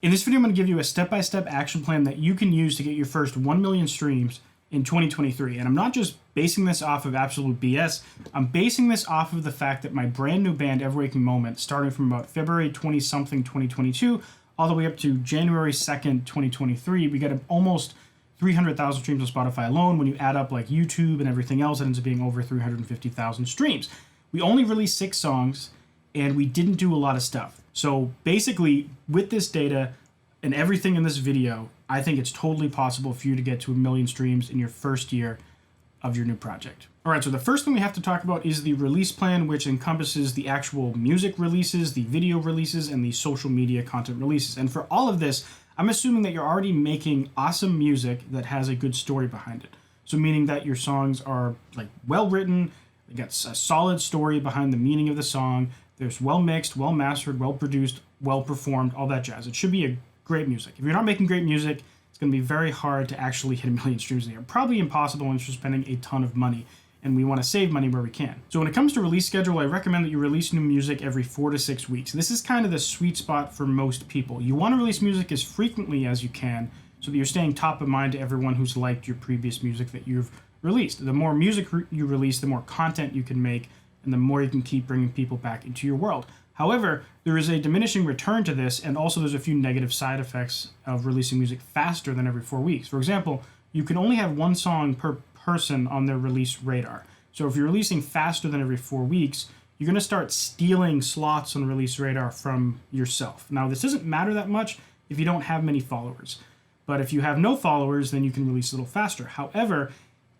In this video, I'm going to give you a step-by-step action plan that you can use to get your first 1 million streams in 2023. And I'm not just basing this off of absolute BS. I'm basing this off of the fact that my brand new band, Ever Waking Moment, starting from about February 20-something 2022 all the way up to January 2nd, 2023, we got almost 300,000 streams on Spotify alone. When you add up like YouTube and everything else, it ends up being over 350,000 streams. We only released 6 songs and we didn't do a lot of stuff. So basically, with this data and everything in this video, I think it's totally possible for you to get to 1 million streams in your first year of your new project. All right, so the first thing we have to talk about is the release plan, which encompasses the actual music releases, the video releases, and the social media content releases. And for all of this, I'm assuming that you're already making awesome music that has a good story behind it. So meaning that your songs are like well written, they got a solid story behind the meaning of the song, there's well mixed, well mastered, well produced, well performed, all that jazz. It should be a great music. If you're not making great music, it's going to be very hard to actually hit 1 million streams a year. Probably impossible unless you're spending a ton of money, and we want to save money where we can. So when it comes to release schedule, I recommend that you release new music every 4 to 6 weeks. This is kind of the sweet spot for most people. You want to release music as frequently as you can so that you're staying top of mind to everyone who's liked your previous music that you've released. The more music you release, the more content you can make, and the more you can keep bringing people back into your world. However, there is a diminishing return to this, and also there's a few negative side effects of releasing music faster than every 4 weeks. For example, you can only have 1 song per person on their release radar. So if you're releasing faster than every 4 weeks, you're going to start stealing slots on release radar from yourself. Now, this doesn't matter that much if you don't have many followers. But if you have no followers, then you can release a little faster. However,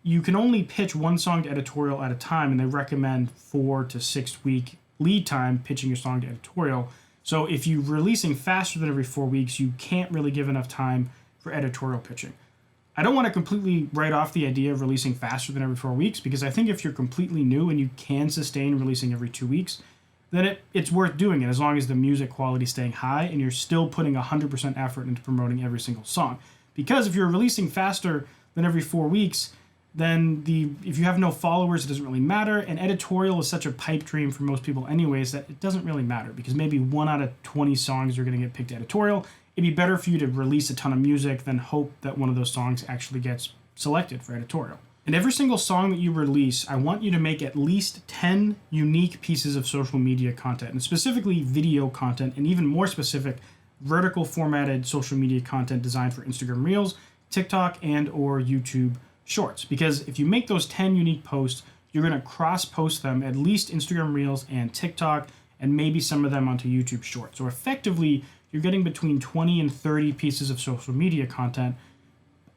you can only pitch 1 song to editorial at a time, and they recommend 4 to 6 week lead time pitching your song to editorial. So if you're releasing faster than every 4 weeks, you can't really give enough time for editorial pitching. I don't want to completely write off the idea of releasing faster than every 4 weeks, because I think if you're completely new and you can sustain releasing every 2 weeks, then it's worth doing it as long as the music quality is staying high and you're still putting 100% effort into promoting every single song. Because if you're releasing faster than every 4 weeks, then if you have no followers, it doesn't really matter. And editorial is such a pipe dream for most people anyways that it doesn't really matter, because maybe 1 out of 20 songs are going to get picked to editorial. It'd be better for you to release a ton of music than hope that one of those songs actually gets selected for editorial. And every single song that you release, I want you to make at least 10 unique pieces of social media content, and specifically video content, and even more specific, vertical formatted social media content designed for Instagram Reels, TikTok, and or YouTube Shorts. Because if you make those 10 unique posts, you're going to cross-post them, at least Instagram Reels and TikTok, and maybe some of them onto YouTube Shorts. So effectively, you're getting between 20 and 30 pieces of social media content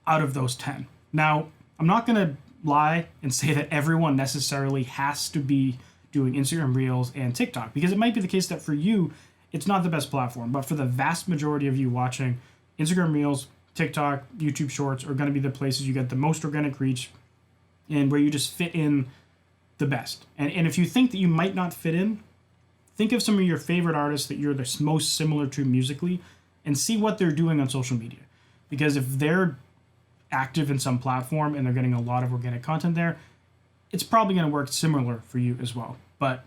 out of those 10. Now, I'm not going to lie and say that everyone necessarily has to be doing Instagram Reels and TikTok, because it might be the case that for you, it's not the best platform. But for the vast majority of you watching, Instagram Reels, TikTok, YouTube Shorts are going to be the places you get the most organic reach and where you just fit in the best. And if you think that you might not fit in, think of some of your favorite artists that you're the most similar to musically and see what they're doing on social media. Because if they're active in some platform and they're getting a lot of organic content there, it's probably going to work similar for you as well. But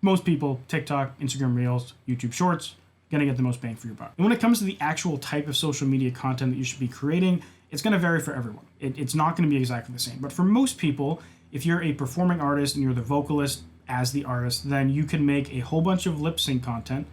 most people, TikTok, Instagram Reels, YouTube Shorts, going to get the most bang for your buck. And when it comes to the actual type of social media content that you should be creating, it's going to vary for everyone. It's not going to be exactly the same. But for most people, if you're a performing artist and you're the vocalist as the artist, then you can make a whole bunch of lip sync content,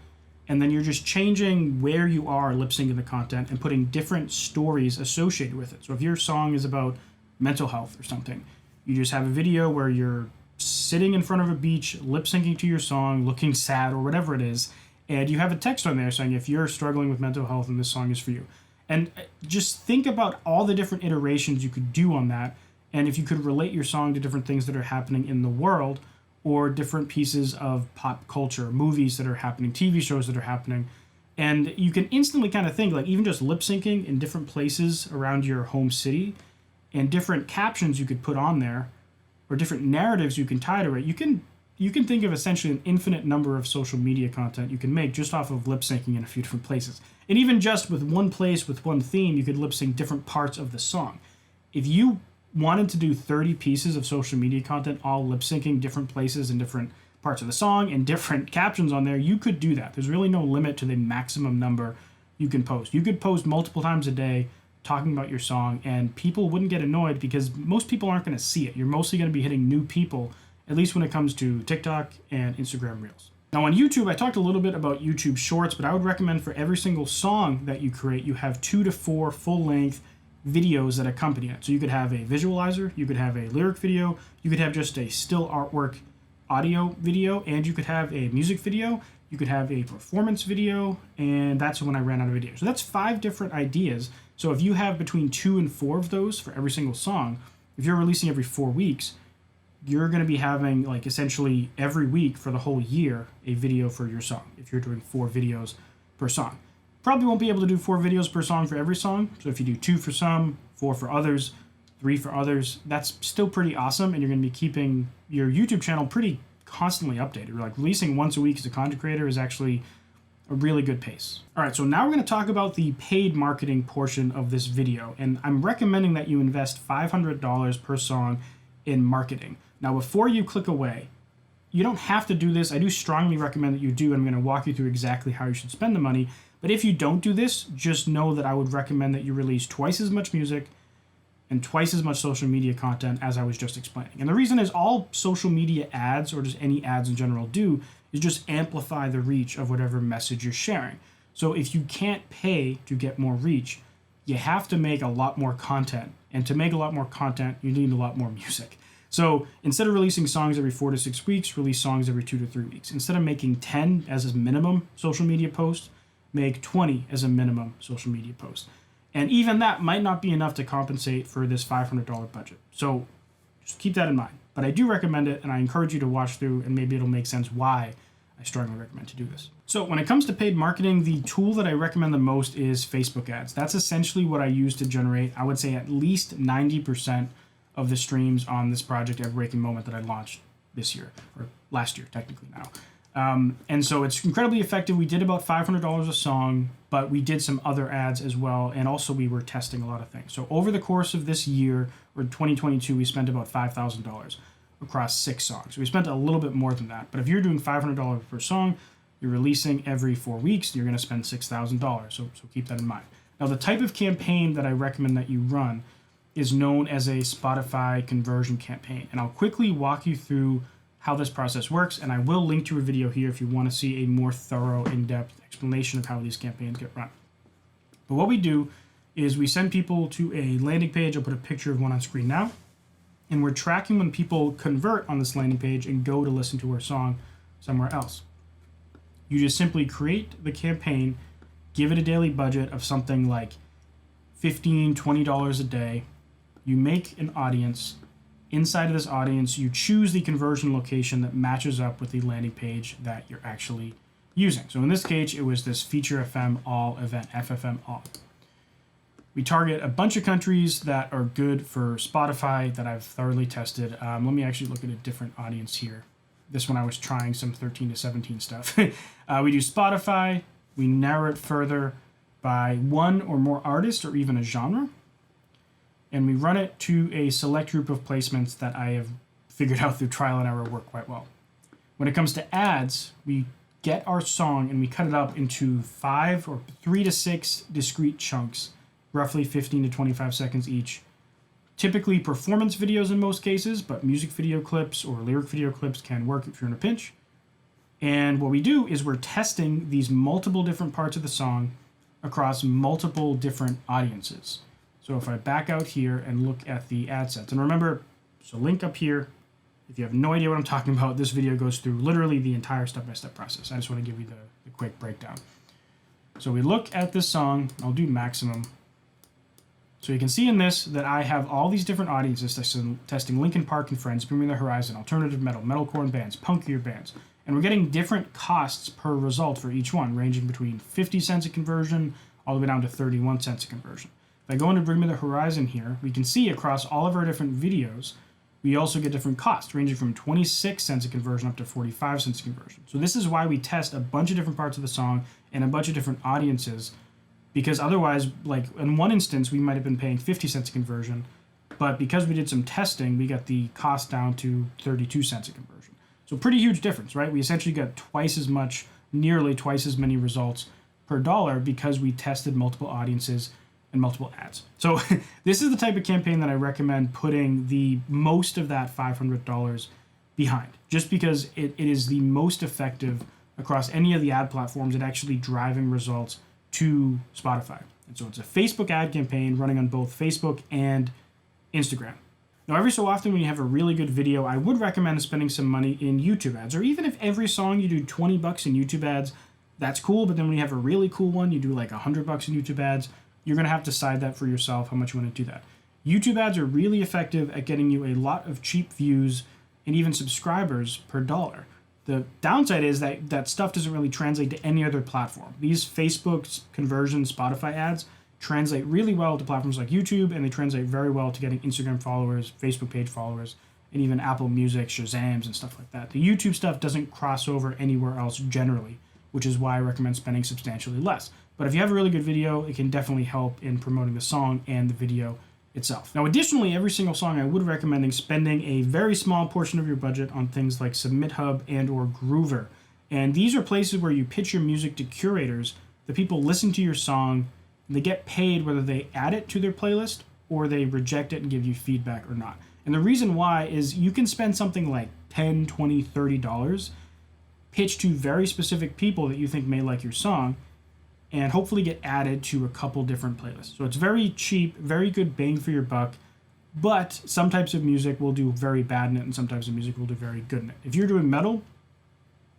and then you're just changing where you are lip syncing the content and putting different stories associated with it. So if your song is about mental health or something, you just have a video where you're sitting in front of a beach, lip syncing to your song, looking sad or whatever it is, and you have a text on there saying if you're struggling with mental health and this song is for you. And just think about all the different iterations you could do on that, and if you could relate your song to different things that are happening in the world or different pieces of pop culture, movies that are happening, TV shows that are happening. And you can instantly kind of think, like even just lip syncing in different places around your home city and different captions you could put on there or different narratives you can tie to it. You can think of essentially an infinite number of social media content you can make just off of lip syncing in a few different places. And even just with one place, with one theme, you could lip sync different parts of the song. If you wanted to do 30 pieces of social media content, all lip syncing different places and different parts of the song and different captions on there, you could do that. There's really no limit to the maximum number you can post. You could post multiple times a day talking about your song, and people wouldn't get annoyed because most people aren't going to see it. You're mostly going to be hitting new people, at least when it comes to TikTok and Instagram Reels. Now on YouTube, I talked a little bit about YouTube Shorts, but I would recommend for every single song that you create, you have 2 to 4 full-length videos that accompany it. So you could have a visualizer, you could have a lyric video, you could have just a still artwork audio video, and you could have a music video, you could have a performance video, and that's when I ran out of videos. So that's 5 different ideas. So if you have between 2 and 4 of those for every single song, if you're releasing every 4 weeks, you're going to be having like essentially every week for the whole year a video for your song if you're doing 4 videos per song. Probably won't be able to do 4 videos per song for every song. So if you do 2 for some, 4 for others, 3 for others, that's still pretty awesome, and you're going to be keeping your YouTube channel pretty constantly updated. Like releasing once a week as a content creator is actually a really good pace. All right, so now we're going to talk about the paid marketing portion of this video, and I'm recommending that you invest $500 per song in marketing. Now, before you click away, you don't have to do this. I do strongly recommend that you do, and I'm going to walk you through exactly how you should spend the money. But if you don't do this, just know that I would recommend that you release twice as much music and twice as much social media content as I was just explaining. And the reason is all social media ads, or just any ads in general, do is just amplify the reach of whatever message you're sharing. So if you can't pay to get more reach, you have to make a lot more content. And to make a lot more content, you need a lot more music. So instead of releasing songs every 4 to 6 weeks, release songs every 2 to 3 weeks. Instead of making 10 as a minimum social media post, make 20 as a minimum social media post. And even that might not be enough to compensate for this $500 budget. So just keep that in mind. But I do recommend it, and I encourage you to watch through, and maybe it'll make sense why I strongly recommend to do this. So when it comes to paid marketing, the tool that I recommend the most is Facebook ads. That's essentially what I use to generate, I would say, at least 90% of the streams on this project, Every Breaking Moment, that I launched this year, or last year technically now. And so it's incredibly effective. We did about $500 a song, but we did some other ads as well, and also we were testing a lot of things. So over the course of this year, or 2022, we spent about $5,000 across 6 songs. So we spent a little bit more than that. But if you're doing $500 per song, you're releasing every 4 weeks, you're going to spend $6,000. So keep that in mind. Now, the type of campaign that I recommend that you run is known as a Spotify conversion campaign. And I'll quickly walk you through how this process works, and I will link to a video here if you want to see a more thorough, in-depth explanation of how these campaigns get run. But what we do is we send people to a landing page. I'll put a picture of one on screen now. And we're tracking when people convert on this landing page and go to listen to our song somewhere else. You just simply create the campaign, give it a daily budget of something like $15, $20 a day. You make an audience. Inside of this audience, you choose the conversion location that matches up with the landing page that you're actually using. So in this case, it was this Feature FM All event, FFM All. We target a bunch of countries that are good for Spotify that I've thoroughly tested. Let me actually look at a different audience here. This one I was trying some 13 to 17 stuff. We do Spotify. We narrow it further by one or more artists or even a genre. And we run it to a select group of placements that I have figured out through trial and error work quite well. When it comes to ads, we get our song and we cut it up into 5 or 3 to 6 discrete chunks, roughly 15 to 25 seconds each. Typically performance videos in most cases, but music video clips or lyric video clips can work if you're in a pinch. And what we do is we're testing these multiple different parts of the song across multiple different audiences. So if I back out here and look at the ad sets, and remember, so link up here. If you have no idea what I'm talking about, this video goes through literally the entire step-by-step process. I just want to give you the quick breakdown. So we look at this song. I'll do maximum. So you can see in this that I have all these different audiences testing Linkin Park and Friends, Bring Me the Horizon, alternative metal, metalcore and bands, punkier bands. And we're getting different costs per result for each one, ranging between 50 cents a conversion all the way down to 31 cents a conversion. If I go into Bring Me the Horizon here, we can see across all of our different videos, we also get different costs, ranging from 26 cents a conversion up to 45 cents a conversion. So this is why we test a bunch of different parts of the song and a bunch of different audiences, because otherwise, like in one instance, we might have been paying 50 cents a conversion, but because we did some testing, we got the cost down to 32 cents a conversion. So pretty huge difference, right? We essentially got twice as much, nearly twice as many results per per dollar because we tested multiple audiences and multiple ads. So this is the type of campaign that I recommend putting the most of that $500 behind, just because it is the most effective across any of the ad platforms at actually driving results to Spotify. And so it's a Facebook ad campaign running on both Facebook and Instagram. Now, every so often when you have a really good video, I would recommend spending some money in YouTube ads, or even if every song you do $20 in YouTube ads, that's cool. But then when you have a really cool one, you do like $100 in YouTube ads, you're going to have to decide that for yourself, how much you want to do that. YouTube ads are really effective at getting you a lot of cheap views and even subscribers per dollar. The downside is that stuff doesn't really translate to any other platform. These Facebook conversion Spotify ads translate really well to platforms like YouTube, and they translate very well to getting Instagram followers, Facebook page followers, and even Apple Music, Shazams, and stuff like that. The YouTube stuff doesn't cross over anywhere else generally, which is why I recommend spending substantially less. But if you have a really good video, it can definitely help in promoting the song and the video itself. Now, additionally, every single song I would recommend spending a very small portion of your budget on things like SubmitHub and or Groover. And these are places where you pitch your music to curators. The people listen to your song, and they get paid whether they add it to their playlist or they reject it and give you feedback or not. And the reason why is you can spend something like $10, $20, $30, pitch to very specific people that you think may like your song, and hopefully get added to a couple different playlists. So it's very cheap, very good bang for your buck, but some types of music will do very bad in it and some types of music will do very good in it. If you're doing metal,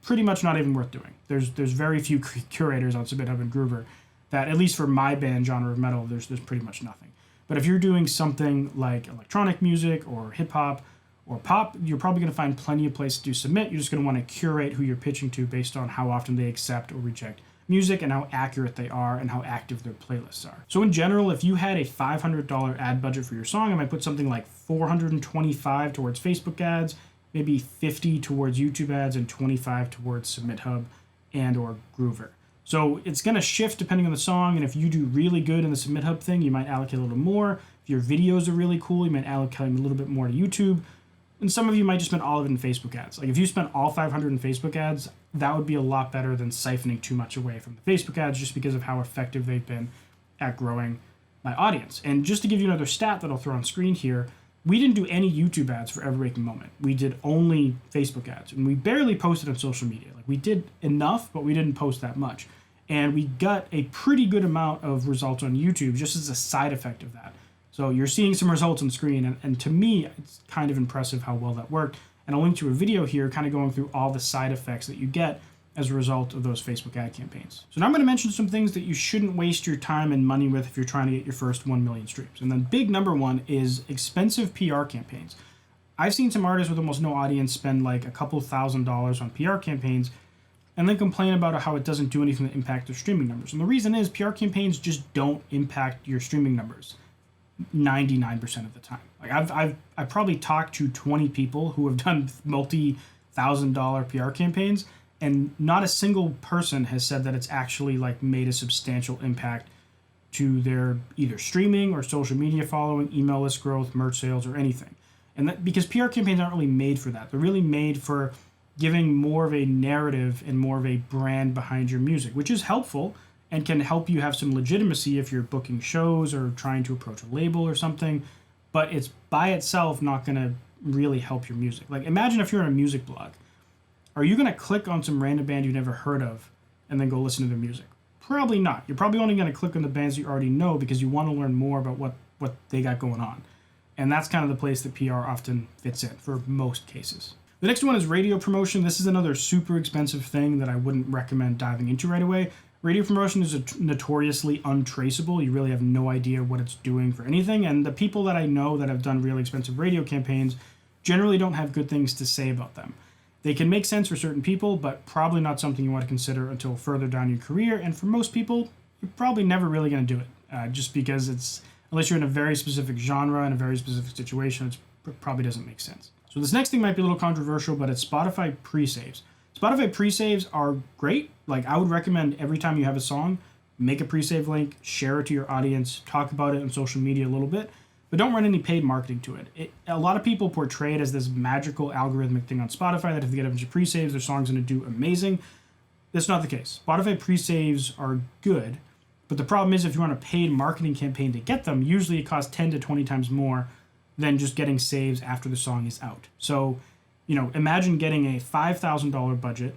pretty much not even worth doing. There's very few curators on SubmitHub and Groover that, at least for my band genre of metal, there's pretty much nothing. But if you're doing something like electronic music or hip hop or pop, you're probably going to find plenty of places to submit. You're just going to want to curate who you're pitching to based on how often they accept or reject music and how accurate they are and how active their playlists are. So in general, if you had a $500 ad budget for your song, I might put something like $425 towards Facebook ads, maybe $50 towards YouTube ads, and $25 towards SubmitHub and or Groover. So it's going to shift depending on the song, and if you do really good in the SubmitHub thing, you might allocate a little more. If your videos are really cool, you might allocate a little bit more to YouTube. And some of you might just spend all of it in Facebook ads. Like if you spent all $500 in Facebook ads, that would be a lot better than siphoning too much away from the Facebook ads just because of how effective they've been at growing my audience. And just to give you another stat that I'll throw on screen here, we didn't do any YouTube ads for Ever Waking Moment. We did only Facebook ads, and we barely posted on social media. Like we did enough, but we didn't post that much. And we got a pretty good amount of results on YouTube just as a side effect of that. So you're seeing some results on screen, and to me, it's kind of impressive how well that worked. And I'll link to a video here kind of going through all the side effects that you get as a result of those Facebook ad campaigns. So now I'm going to mention some things that you shouldn't waste your time and money with if you're trying to get your first 1 million streams. And then big number one is expensive PR campaigns. I've seen some artists with almost no audience spend like a couple $1,000s on PR campaigns and then complain about how it doesn't do anything to impact their streaming numbers. And the reason is PR campaigns just don't impact your streaming numbers 99% of the time. Like I've probably talked to 20 people who have done multi-$1,000 PR campaigns, and not a single person has said that it's actually like made a substantial impact to their either streaming or social media following, email list growth, merch sales, or anything. And that because PR campaigns aren't really made for that. They're really made for giving more of a narrative and more of a brand behind your music, which is helpful and can help you have some legitimacy if you're booking shows or trying to approach a label or something. But it's by itself not going to really help your music. Like imagine if you're in a music blog. Are you going to click on some random band you've never heard of and then go listen to their music? Probably not. You're probably only going to click on the bands you already know because you want to learn more about what they got going on. And that's kind of the place that PR often fits in for most cases. The next one is radio promotion. This is another super expensive thing that I wouldn't recommend diving into right away. Radio promotion is notoriously untraceable. You really have no idea what it's doing for anything. And the people that I know that have done really expensive radio campaigns generally don't have good things to say about them. They can make sense for certain people, but probably not something you want to consider until further down your career. And for most people, you're probably never really going to do it, just because unless you're in a very specific genre and a very specific situation, it probably doesn't make sense. So this next thing might be a little controversial, but it's Spotify pre-saves. Spotify pre-saves are great. Like I would recommend every time you have a song, make a pre-save link, share it to your audience, talk about it on social media a little bit, but don't run any paid marketing to it. A lot of people portray it as this magical algorithmic thing on Spotify that if they get a bunch of pre-saves, their song's going to do amazing. That's not the case. Spotify pre-saves are good, but the problem is if you want a paid marketing campaign to get them, usually it costs 10 to 20 times more than just getting saves after the song is out. So, imagine getting a $5,000 budget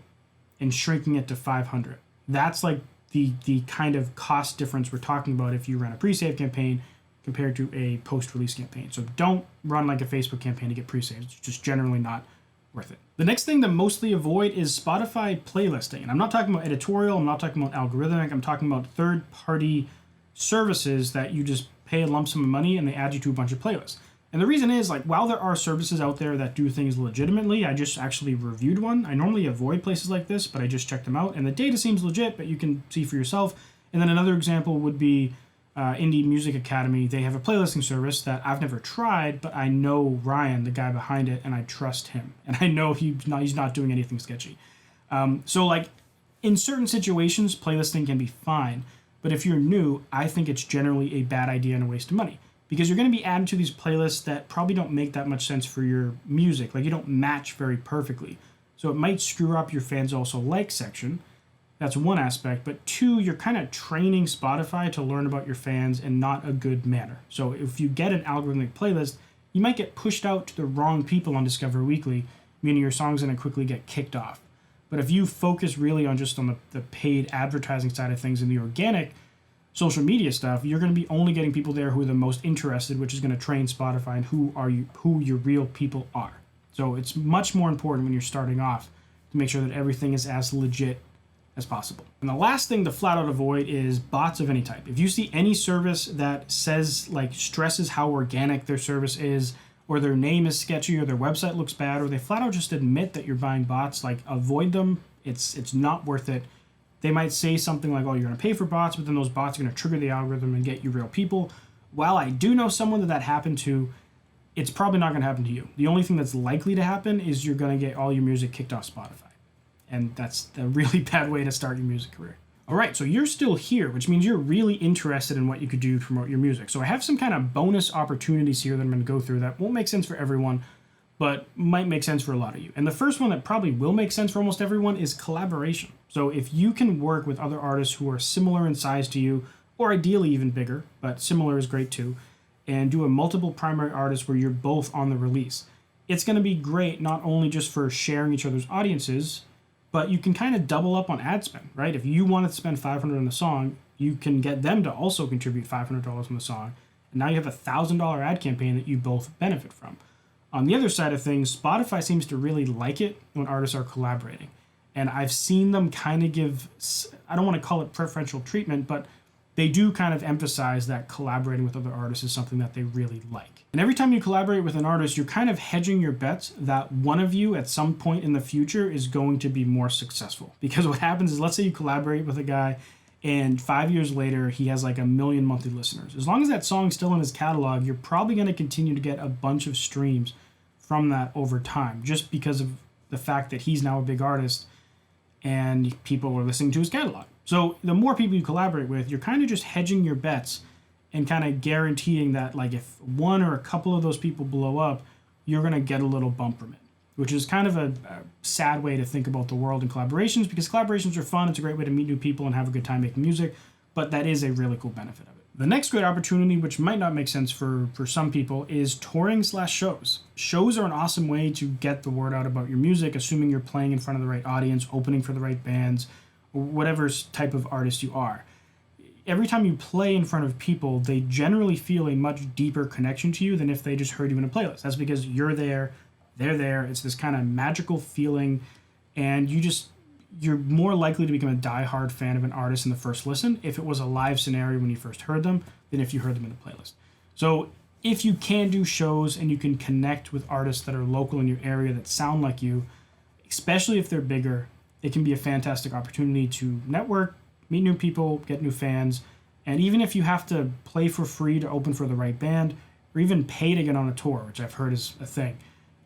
and shrinking it to $500. That's like the kind of cost difference we're talking about if you run a pre-save campaign compared to a post-release campaign. So don't run like a Facebook campaign to get pre-saves. It's just generally not worth it. The next thing to mostly avoid is Spotify playlisting. And I'm not talking about editorial, I'm not talking about algorithmic, I'm talking about third-party services that you just pay a lump sum of money and they add you to a bunch of playlists. And the reason is, while there are services out there that do things legitimately, I just actually reviewed one. I normally avoid places like this, but I just checked them out, and the data seems legit, but you can see for yourself. And then another example would be Indie Music Academy. They have a playlisting service that I've never tried, but I know Ryan, the guy behind it, and I trust him. And I know he's not doing anything sketchy. So in certain situations, playlisting can be fine, but if you're new, I think it's generally a bad idea and a waste of money. Because you're going to be added to these playlists that probably don't make that much sense for your music. You don't match very perfectly. So it might screw up your fans also like section. That's one aspect. But two, you're kind of training Spotify to learn about your fans in not a good manner. So if you get an algorithmic playlist, you might get pushed out to the wrong people on Discover Weekly, meaning your song's going to quickly get kicked off. But if you focus really on the paid advertising side of things and the organic social media stuff, you're going to be only getting people there who are the most interested, which is going to train Spotify and who your real people are. So it's much more important when you're starting off to make sure that everything is as legit as possible. And the last thing to flat out avoid is bots of any type. If you see any service that says, stresses how organic their service is, or their name is sketchy, or their website looks bad, or they flat out just admit that you're buying bots, avoid them. It's not worth it. They might say something like, oh, you're going to pay for bots, but then those bots are going to trigger the algorithm and get you real people. While I do know someone that happened to, it's probably not going to happen to you. The only thing that's likely to happen is you're going to get all your music kicked off Spotify. And that's a really bad way to start your music career. All right, so you're still here, which means you're really interested in what you could do to promote your music. So I have some kind of bonus opportunities here that I'm going to go through that won't make sense for everyone, but might make sense for a lot of you. And the first one that probably will make sense for almost everyone is collaboration. So if you can work with other artists who are similar in size to you, or ideally even bigger, but similar is great too, and do a multiple primary artists where you're both on the release, it's going to be great not only just for sharing each other's audiences, but you can kind of double up on ad spend, right? If you wanted to spend $500 on the song, you can get them to also contribute $500 on the song, and now you have a $1,000 ad campaign that you both benefit from. On the other side of things, Spotify seems to really like it when artists are collaborating. And I've seen them kind of give, I don't want to call it preferential treatment, but they do kind of emphasize that collaborating with other artists is something that they really like. And every time you collaborate with an artist, you're kind of hedging your bets that one of you at some point in the future is going to be more successful. Because what happens is, let's say you collaborate with a guy and 5 years later he has 1 million monthly listeners. As long as that song's still in his catalog, you're probably going to continue to get a bunch of streams from that over time, just because of the fact that he's now a big artist and people are listening to his catalog. So the more people you collaborate with, you're kind of just hedging your bets and kind of guaranteeing that if one or a couple of those people blow up, you're going to get a little bump from it, which is kind of a sad way to think about the world in collaborations, because collaborations are fun. It's a great way to meet new people and have a good time making music, but that is a really cool benefit of it. The next great opportunity, which might not make sense for some people, is touring/shows. Shows are an awesome way to get the word out about your music, assuming you're playing in front of the right audience, opening for the right bands, or whatever type of artist you are. Every time you play in front of people, they generally feel a much deeper connection to you than if they just heard you in a playlist. That's because you're there, they're there. It's this kind of magical feeling, and you're more likely to become a diehard fan of an artist in the first listen if it was a live scenario when you first heard them than if you heard them in a playlist. So if you can do shows and you can connect with artists that are local in your area that sound like you, especially if they're bigger, it can be a fantastic opportunity to network, meet new people, get new fans, and even if you have to play for free to open for the right band, or even pay to get on a tour, which I've heard is a thing,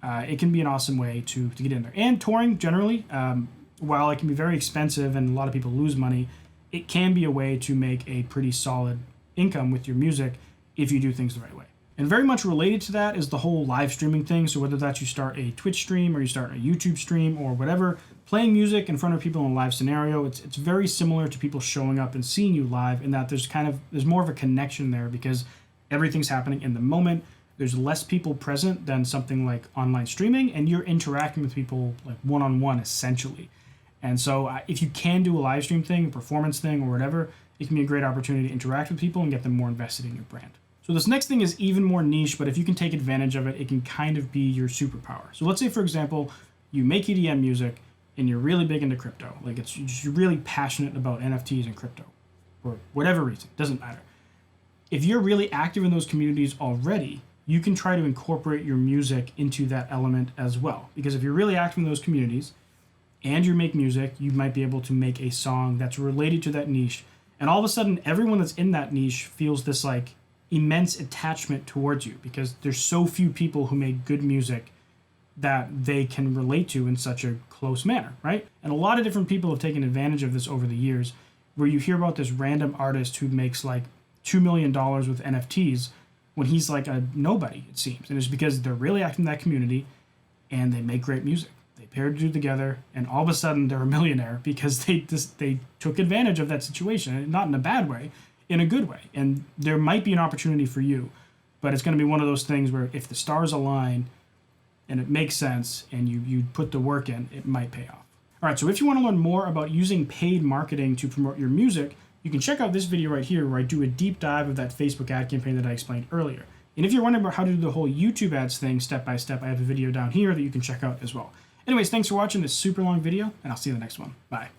it can be an awesome way to get in there. And touring generally, while it can be very expensive and a lot of people lose money, it can be a way to make a pretty solid income with your music if you do things the right way. And very much related to that is the whole live streaming thing. So whether that's you start a Twitch stream or you start a YouTube stream or whatever, playing music in front of people in a live scenario, it's very similar to people showing up and seeing you live, in that there's more of a connection there because everything's happening in the moment. There's less people present than something like online streaming, and you're interacting with people like one-on-one essentially. And so if you can do a live stream thing, a performance thing, or whatever, it can be a great opportunity to interact with people and get them more invested in your brand. So this next thing is even more niche, but if you can take advantage of it, it can kind of be your superpower. So let's say, for example, you make EDM music and you're really big into crypto. Like you're really passionate about NFTs and crypto, for whatever reason, doesn't matter. If you're really active in those communities already, you can try to incorporate your music into that element as well. Because if you're really active in those communities and you make music, you might be able to make a song that's related to that niche. And all of a sudden, everyone that's in that niche feels this like immense attachment towards you, because there's so few people who make good music that they can relate to in such a close manner, right? And a lot of different people have taken advantage of this over the years, where you hear about this random artist who makes like $2 million with NFTs when he's like a nobody, it seems. And it's because they're really active in that community and they make great music. They paired two together and all of a sudden they're a millionaire because they took advantage of that situation, and not in a bad way, in a good way. And there might be an opportunity for you, but it's going to be one of those things where if the stars align and it makes sense and you put the work in, it might pay off. All right, so if you want to learn more about using paid marketing to promote your music, you can check out this video right here where I do a deep dive of that Facebook ad campaign that I explained earlier. And if you're wondering about how to do the whole YouTube ads thing step by step, I have a video down here that you can check out as well. Anyways, thanks for watching this super long video, and I'll see you in the next one. Bye.